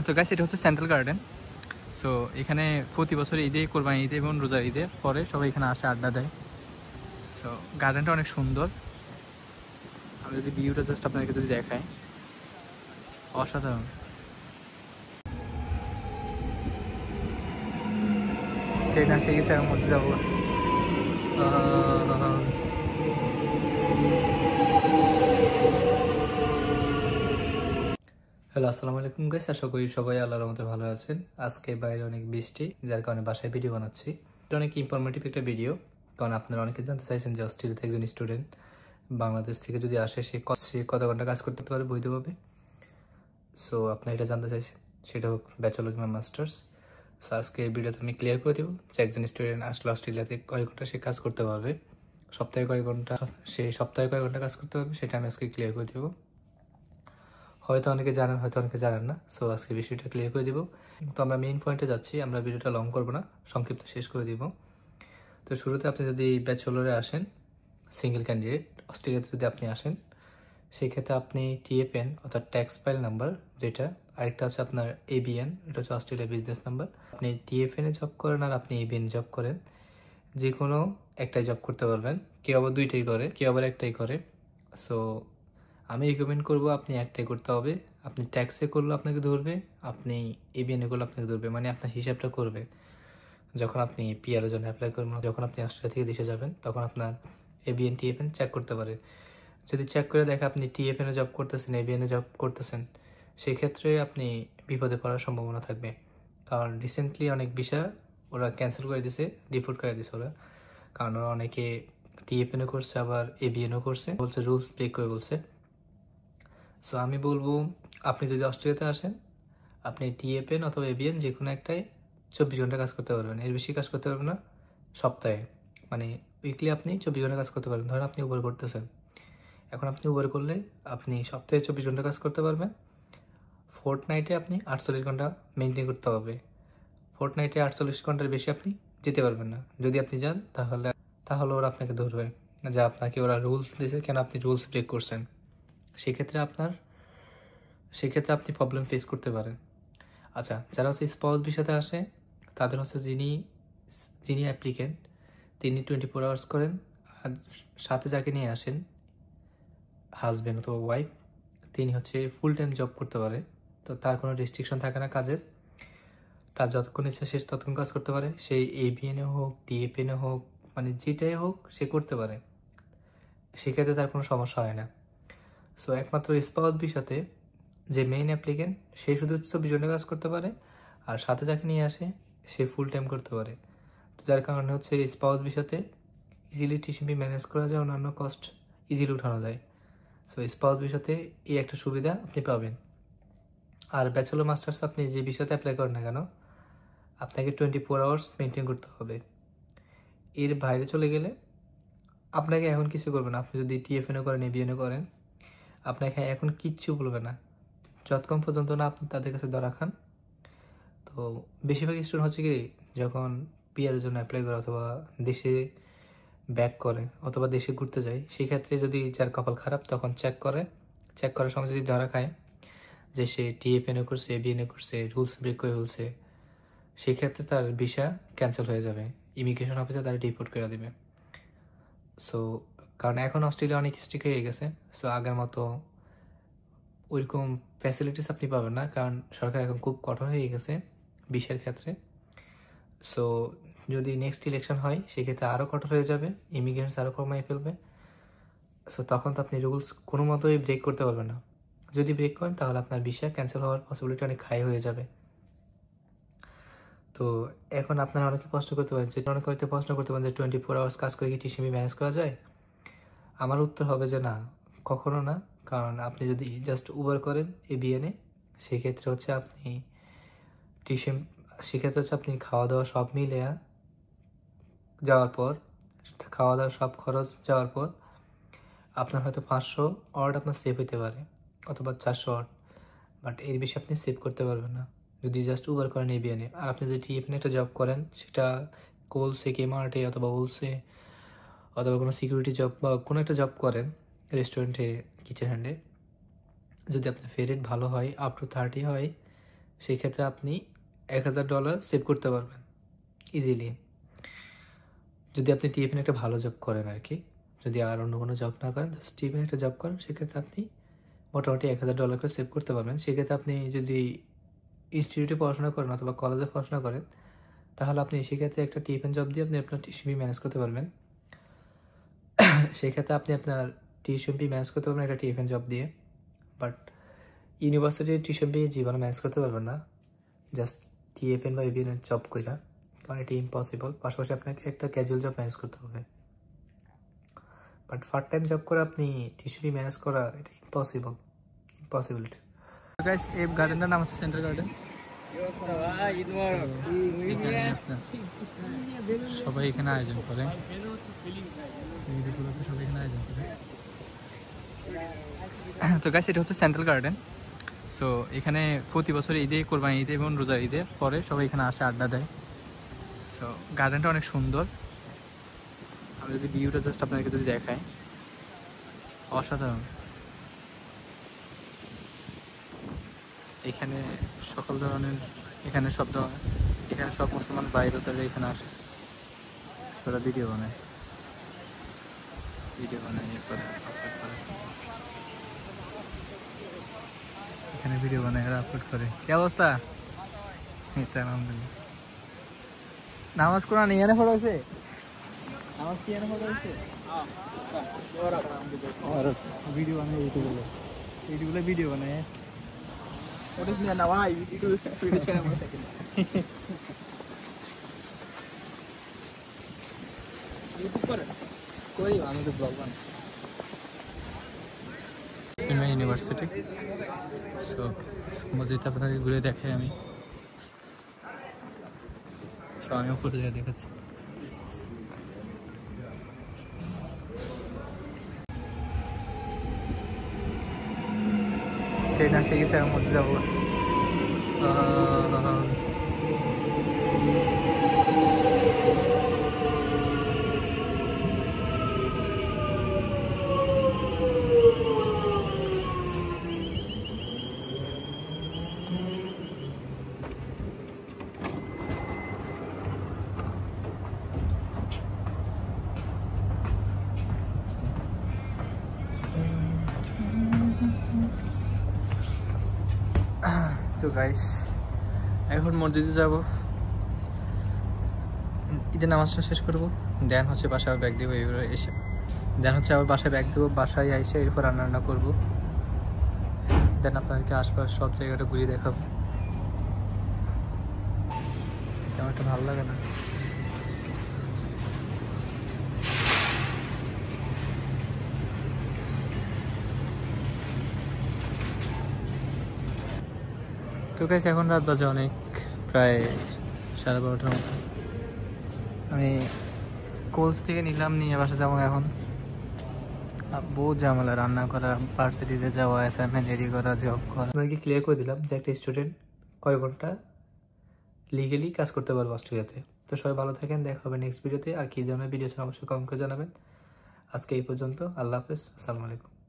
তো গাইস এটা হচ্ছে সেন্ট্রাল গার্ডেন। সো এখানে প্রতি বছর ঈদে, কোরবানি ঈদে এবং রোজার ঈদে পরে সবাই এখানে আসে, আড্ডা দেয়। সো গার্ডেনটা অনেক সুন্দর। আমি যদি ভিউটা জাস্ট আপনাদেরকে যদি দেখাই, অসাধারণ। ট্রেন আসে গেছে, এর মধ্যে যাবো। হ্যালো, আসসালামু আলাইকুম গাইস, আশা করি সবাই আল্লাহর রহমতে ভালো আছেন। আজকে বাইরে অনেক বৃষ্টি, যার কারণে বাসায় ভিডিও বানাচ্ছি। এটা অনেক ইনফরমেটিভ একটা ভিডিও, কারণ আপনারা অনেকে জানতে চাইছেন যে অস্ট্রেলিয়াতে একজন স্টুডেন্ট বাংলাদেশ থেকে যদি আসে সে কত ঘন্টা কাজ করতে পারে বৈধভাবে। সো আপনারা এটা জানতে চাইছেন, সেটা হোক ব্যাচেলর কিংবা মাস্টার্স। সো আজকে এই ভিডিওতে আমি ক্লিয়ার করে দেবো যে একজন স্টুডেন্ট আসলে অস্ট্রেলিয়াতে কয় ঘন্টা সে কাজ করতে পারবে, সপ্তাহে কয় ঘন্টা কাজ করতে পারবে, সেটা আমি আজকে ক্লিয়ার করে দেবো। হয়তো অনেকে জানেন, হয়তো অনেকে জানেন না। সো আজকে বিষয়টা ক্লিয়ার করে দিব। তো আমরা মেইন পয়েন্টে যাচ্ছি, আমরা ভিডিওটা লং করবো না, সংক্ষিপ্ত শেষ করে দিব। তো শুরুতে আপনি যদি ব্যাচেলরে আসেন, সিঙ্গেল ক্যান্ডিডেট অস্ট্রেলিয়াতে যদি আপনি আসেন, সেই ক্ষেত্রে আপনি টিএপএন অর্থাৎ ট্যাক্স ফাইল নাম্বার যেটা, আরেকটা হচ্ছে আপনার এবিএন, এটা হচ্ছে অস্ট্রেলিয়া বিজনেস নাম্বার। আপনি টিএফএনে জব করেন আর আপনি এবিএন জব করেন, যে কোনো একটাই জব করতে পারবেন। কেউ আবার দুইটাই করে, কেউ আবার একটাই করে। সো আমি রিকমেন্ড করবো আপনি একটাই করতে হবে। আপনি ট্যাক্সে করলে আপনাকে ধরবে, আপনি এবিএনে করলে আপনাকে ধরবে, মানে আপনার হিসাবটা করবে। যখন আপনি পিআর এর জন্য অ্যাপ্লাই করবেন, যখন আপনি অস্ট্রেলিয়া থেকে দেশে যাবেন, তখন আপনার এবিএন টিএফএন চেক করতে পারে। যদি চেক করে দেখে আপনি টিএফএনে জব করতেছেন, এবিএনে জব করতেছেন, সেক্ষেত্রে আপনি বিপদে পড়ার সম্ভাবনা থাকবে। কারণ রিসেন্টলি অনেক ভিসা ওরা ক্যান্সেল করে দিছে, ডিফল্ট করে দিছে ওরা। কারণ ওরা অনেকে টিএফএনও করছে, আবার এবিএনও করছে, বলছে রুলস ব্রেক করে বলছে। সো আমি বলবো, আপনি যদি অস্ট্রেলিয়াতে আসেন, আপনি টিএফএন অথবা এবিএন যে কোনো একটাই 24 ঘন্টা কাজ করতে পারবেন, এর বেশি কাজ করতে পারবেন না। সপ্তাহে মানে উইকলি আপনি 24 ঘন্টা কাজ করতে পারবেন। ধরেন আপনি উবার করতেছেন, এখন আপনি উবার করলে আপনি সপ্তাহে 24 ঘন্টা কাজ করতে পারবেন। ফোর্টনাইটে আপনি 48 ঘন্টা মেনটেন করতে হবে। ফোর্টনাইটে 48 ঘন্টার বেশি আপনি যেতে পারবেন না। যদি আপনি যান তাহলে ওরা আপনাকে ধরবে, যে আপনাকে ওরা রুলস দিয়েছে, কেন আপনি রুলস ব্রেক করছেন। সেক্ষেত্রে আপনি প্রবলেম ফেস করতে পারেন। আচ্ছা, যারা হচ্ছে স্পাউস ভিসাতে আসে, তাদের হচ্ছে যিনি অ্যাপ্লিকেন্ট, তিনি 24 আওয়ার্স করেন। আর সাথে যাকে নিয়ে আসেন, হাজব্যান্ড অথবা ওয়াইফ, তিনি হচ্ছে ফুল টাইম জব করতে পারে। তো তার কোনো রেস্ট্রিকশন থাকে না কাজের, তার যতক্ষণ ইচ্ছা সে ততক্ষণ কাজ করতে পারে। সেই এবিএনে হোক, টিএফএনে হোক, মানে যেটাই হোক সে করতে পারে, সেক্ষেত্রে তার কোনো সমস্যা হয় না। সো একমাত্র স্পাউস ভিসাতে যে মেইন অ্যাপ্লিকেন্ট, সে শুধু 24 ঘন্টা কাজ করতে পারে, আর সাথে যাকে নিয়ে আসে সে ফুল টাইম করতে পারে। তো যার কারণে হচ্ছে স্পাউস ভিসাতে ইজিলি টিসিপি ম্যানেজ করা যায়, অন্যান্য কস্ট ইজিলি উঠানো যায়। সো স্পাউস ভিসাতে এই একটা সুবিধা আপনি পাবেন। আর ব্যাচেলর মাস্টার্স আপনি যে ভিসাতে অ্যাপ্লাই করেন না কেন, আপনাকে 24 আওয়ার্স মেনটেন করতে হবে। এর বাইরে চলে গেলে আপনাকে এখন কিছু করবে না। আপনি যদি টিএফএনও করেন, এবিএনও করেন, আপনাকে এখন কিচ্ছু বলবে না, যতক্ষণ পর্যন্ত না আপনি তাদের কাছে ধরা খান। তো বেশিরভাগ স্টুডেন্ট হচ্ছে কি, যখন পিআরের জন্য অ্যাপ্লাই করে অথবা দেশে ব্যাক করে অথবা দেশে ঘুরতে যায়, সেক্ষেত্রে যদি যার কপাল খারাপ, তখন চেক করার সময় যদি ধরা খায় যে সে টিএফএনও করছে, এবিএনও করছে, রুলস ব্রেক করে ফেলছে, সেক্ষেত্রে তার ভিসা ক্যান্সেল হয়ে যাবে। ইমিগ্রেশন অফিসে তারা ডিপোর্ট করে দেবে। সো কারণ এখন অস্ট্রেলিয়া অনেক স্ট্রিক্ট হয়ে গেছে। সো আগের মতো ওইরকম ফ্যাসিলিটিস আপনি পাবেন না, কারণ সরকার এখন খুব কঠোর হয়ে গেছে ভিসার ক্ষেত্রে। সো যদি নেক্সট ইলেকশন হয়, সেক্ষেত্রে আরও কঠোর হয়ে যাবে, ইমিগ্রেন্টস আরও কমাই ফেলবে। সো তখন তো আপনি রুলস কোনো মতোই ব্রেক করতে পারবেন না। যদি ব্রেক করেন, তাহলে আপনার ভিসা ক্যান্সেল হওয়ার পসিবিলিটি অনেক হাই হয়ে যাবে। তো এখন আপনারা অনেকে প্রশ্ন করতে পারেন, যে 24 আওয়ার্স কাজ করে কি টিসিপি ম্যানেজ করা যায়? আমার উত্তর হবে যে না, কখনো না। কারণ আপনি যদি জাস্ট উবার করেন এবিএনে, সেক্ষেত্রে হচ্ছে আপনি খাওয়া দাওয়া সব মিলে যাওয়ার পর, খাওয়া দাওয়ার সব খরচ যাওয়ার পর আপনার হয়তো 500 অর্ড আপনার সেভ হইতে পারে, অথবা 400 অর্ড। বাট এর বেশি আপনি সেভ করতে পারবেন না যদি জাস্ট উবার করেন এবিএনে। আর আপনি যদি টিএফএনে একটা জব করেন, সেটা কোলসে, কেমার্টে অথবা ওলসে, অথবা কোনো সিকিউরিটি জব বা কোনো একটা জব করেন রেস্টুরেন্টে, কিচেন হ্যান্ডে, যদি আপনার ফেয়ার রেট ভালো হয়, আপ টু 30 হয়, সেই ক্ষেত্রে আপনি $1000 সেভ করতে পারবেন ইজিলি। যদি আপনি টিএফএন একটা ভালো জব করেন আর কি, যদি আর অন্য কোনো জব না করেন, জাস্ট টিএফএন একটা জব করেন, সেক্ষেত্রে আপনি মোটামুটি $1000 করে সেভ করতে পারবেন। সেক্ষেত্রে আপনি যদি ইনস্টিটিউটে পড়াশোনা করেন অথবা কলেজে পড়াশোনা করেন, তাহলে আপনি সেক্ষেত্রে একটা টিএফএন জব দিয়ে আপনি আপনার টিউশন ফি ম্যানেজ করতে পারবেন। সেক্ষেত্রে আপনি আপনার টিউশন ফি ম্যানেজ করতে পারবেন একটা টিএফএন জব দিয়ে। বাট ইউনিভার্সিটির টিউশন ফি জীবনে ম্যানেজ করতে পারবেন না জাস্ট টিএফএন বা এবিএন জব কইরা, কারণ এটি ইম্পসিবল। পাশাপাশি আপনাকে একটা ক্যাজুয়াল জব ম্যানেজ করতে হবে। বাট পার্ট টাইম জব করে আপনি টিউশন ফি ম্যানেজ করা এটা ইম্পসিবিলিটি। গাইস, এই গার্ডেনটার নাম হচ্ছে সেন্ট্রাল গার্ডেন। সবাই এখানে আয়োজন করে, সবাই এখানে আয়োজন করে। তো গাইস, এটা হচ্ছে সেন্ট্রাল গার্ডেন। সো এখানে প্রতি বছর ঈদে, কোরবানি ঈদে এবং রোজার ঈদে পরে সবাই এখানে আসে, আড্ডা দেয়। সো গার্ডেনটা অনেক সুন্দর। আমি যদি ভিউটা জাস্ট আপনাকে যদি দেখাই, অসাধারণ। এখানে সকল ধরনের, এখানে সব মুসলমান বাইরে তারা এখানে আসে, তারা ভিডিও বানায়, এরপরে আপলোড করে, এখানে ভিডিও বানায় আর আপলোড করে। কি অবস্থা? আলহামদুলিল্লাহ। নামাজ কোরআন এখানে পড়া হয়েছে? নামাজ কি এখানে পড়া হয়েছে? ভিডিও বানায় ইউটিউবে ভিডিও বানায়। ওটা কি না ভাই, ভিডিও করি, আমি তো ব্লগ বানাই। ইউনিভার্সিটি। সো মসজিদটা আপনাকে ঘুরে দেখাই আমি। সো আমি উপরে জায়গা দেখাচ্ছি। ট্রেন আসে গেছে, আমি মধ্যে যাবো। তো গাইস, এখন মসজিদে যাব, ঈদের নামাজটা শেষ করবো, দেন হচ্ছে বাসায় ব্যাগ দেবো। এইভাবে এসে দেন হচ্ছে আবার বাসায় ব্যাগ দেবো, বাসায় এসে এরপর রান্না করবো। দেন আপনাদেরকে আশপাশ সব জায়গাটা ঘুরিয়ে দেখাবো। তেমন একটা ভালো লাগে না। তো গাইস, এখন রাত বাজে অনেক, প্রায় 12:30টার মতো। আমি কোচ থেকে নিলাম, নিয়ে বাসা যাবো। এখন বহুত ঝামেলা, রান্না করা, ভার্সিটিতে যাওয়া, অ্যাসাইনমেন্ট রেডি করা, জব করা। আপনাকে ক্লিয়ার করে দিলাম যে একটা স্টুডেন্ট কয় ঘন্টা লিগেলি কাজ করতে পারবো অস্ট্রেলিয়াতে। তো সবাই ভালো থাকেন, দেখা হবে নেক্সট ভিডিওতে। আর কি ধরনের ভিডিও অবশ্যই কমেন্ট করে জানাবেন। আজকে এই পর্যন্ত, আল্লাহ হাফেজ, আসসালামু আলাইকুম।